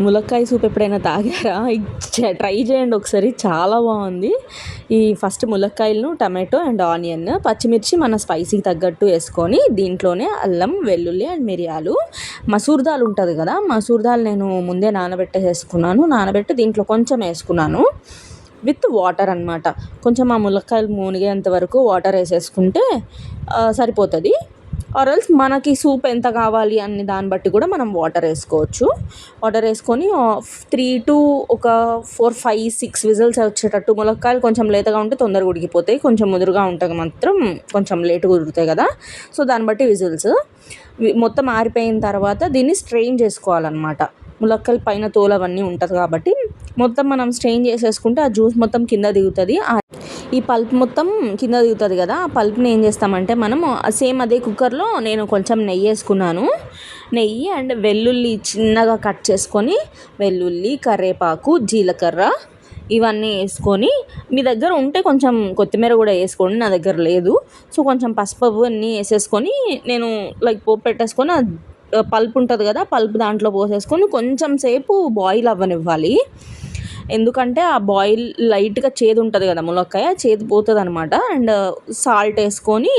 ములక్కాయ సూప్ ఎప్పుడైనా తాగారా? ట్రై చేయండి ఒకసారి, చాలా బాగుంది. ఈ ఫస్ట్ ములక్కాయలను టమాటో అండ్ ఆనియన్, పచ్చిమిర్చి మన స్పైసీకి తగ్గట్టు వేసుకొని దీంట్లోనే అల్లం, వెల్లుల్లి అండ్ మిరియాలు, మసూర్ దాల్ ఉంటుంది కదా, మసూర్ దాల్ నేను ముందే నానబెట్టి దీంట్లో కొంచెం వేసుకున్నాను విత్ వాటర్ అనమాట. కొంచెం ఆ ములక్కాయలు మునిగేంత వరకు వాటర్ వేసేసుకుంటే సరిపోతుంది. ఆర్ఎల్స్ మనకి సూప్ ఎంత కావాలి అన్ని దాన్ని బట్టి కూడా మనం వాటర్ వేసుకోవచ్చు. వాటర్ వేసుకొని 3 to ఒక 4, 5, 6 విజిల్స్ వచ్చేటట్టు. ములక్కాయలు కొంచెం లేతగా ఉంటే తొందరగా ఉడికిపోతాయి, కొంచెం ముదురుగా ఉంటాయి మాత్రం కొంచెం లేటుగా ఉడుకుతాయి కదా. సో దాన్ని బట్టి విజిల్స్ మొత్తం ఆరిపోయిన తర్వాత దీన్ని స్ట్రెయిన్ చేసుకోవాలన్నమాట. ములక్కాయలు పైన తోలు అవన్నీ ఉంటుంది కాబట్టి మొత్తం మనం స్ట్రెయిన్ చేసేసుకుంటే ఆ జ్యూస్ మొత్తం కింద దిగుతుంది. ఈ పల్ప్ మొత్తం కింద దిగుతుంది కదా, ఆ పల్ప్ని ఏం చేస్తామంటే మనము సేమ్ అదే కుక్కర్లో నేను కొంచెం నెయ్యి వేసుకున్నాను. నెయ్యి అండ్ వెల్లుల్లి చిన్నగా కట్ చేసుకొని, వెల్లుల్లి, కరివేపాకు, జీలకర్ర ఇవన్నీ వేసుకొని, మీ దగ్గర ఉంటే కొంచెం కొత్తిమీర కూడా వేసుకోండి, నా దగ్గర లేదు. సో కొంచెం పసుపు అన్నీ వేసేసుకొని నేను పోపు పెట్టేసుకొని పల్ప్ ఉంటుంది కదా, పల్ప్ దాంట్లో పోసేసుకొని కొంచెం సేపు బాయిల్ అవ్వనివ్వాలి. ఎందుకంటే ఆ బాయిల్ లైట్గా చేదు ఉంటుంది కదా, ములక్కాయ చేదు పోతుంది అనమాట. అండ్ సాల్ట్ వేసుకొని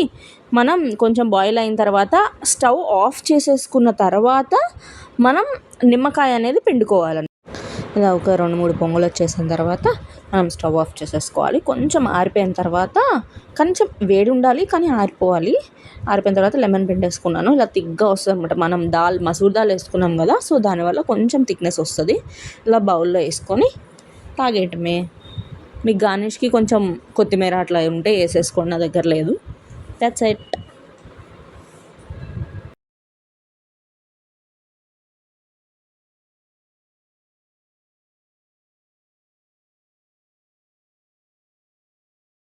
మనం కొంచెం బాయిల్ అయిన తర్వాత స్టవ్ ఆఫ్ చేసేసుకున్న తర్వాత మనం నిమ్మకాయ అనేది పిండుకోవాలన్నమాట. ఇలా ఒక 2-3 పొంగులు వచ్చేసిన తర్వాత మనం స్టవ్ ఆఫ్ చేసేసుకోవాలి. కొంచెం ఆరిపోయిన తర్వాత, కొంచెం వేడి ఉండాలి కానీ ఆరిపోవాలి. ఆరిపోయిన తర్వాత లెమన్ పిండేసుకున్నాను. ఇలా థిక్గా వస్తుంది అనమాట. మనం మసూర్ దాల్ వేసుకున్నాం కదా, సో దానివల్ల కొంచెం థిక్నెస్ వస్తుంది. ఇలా బౌల్లో వేసుకొని తాగేయటమే. మీకు గార్నిష్కి కొంచెం కొత్తిమీర అట్లా ఉంటే వేసేసుకోండి, నా దగ్గర లేదు. That's it.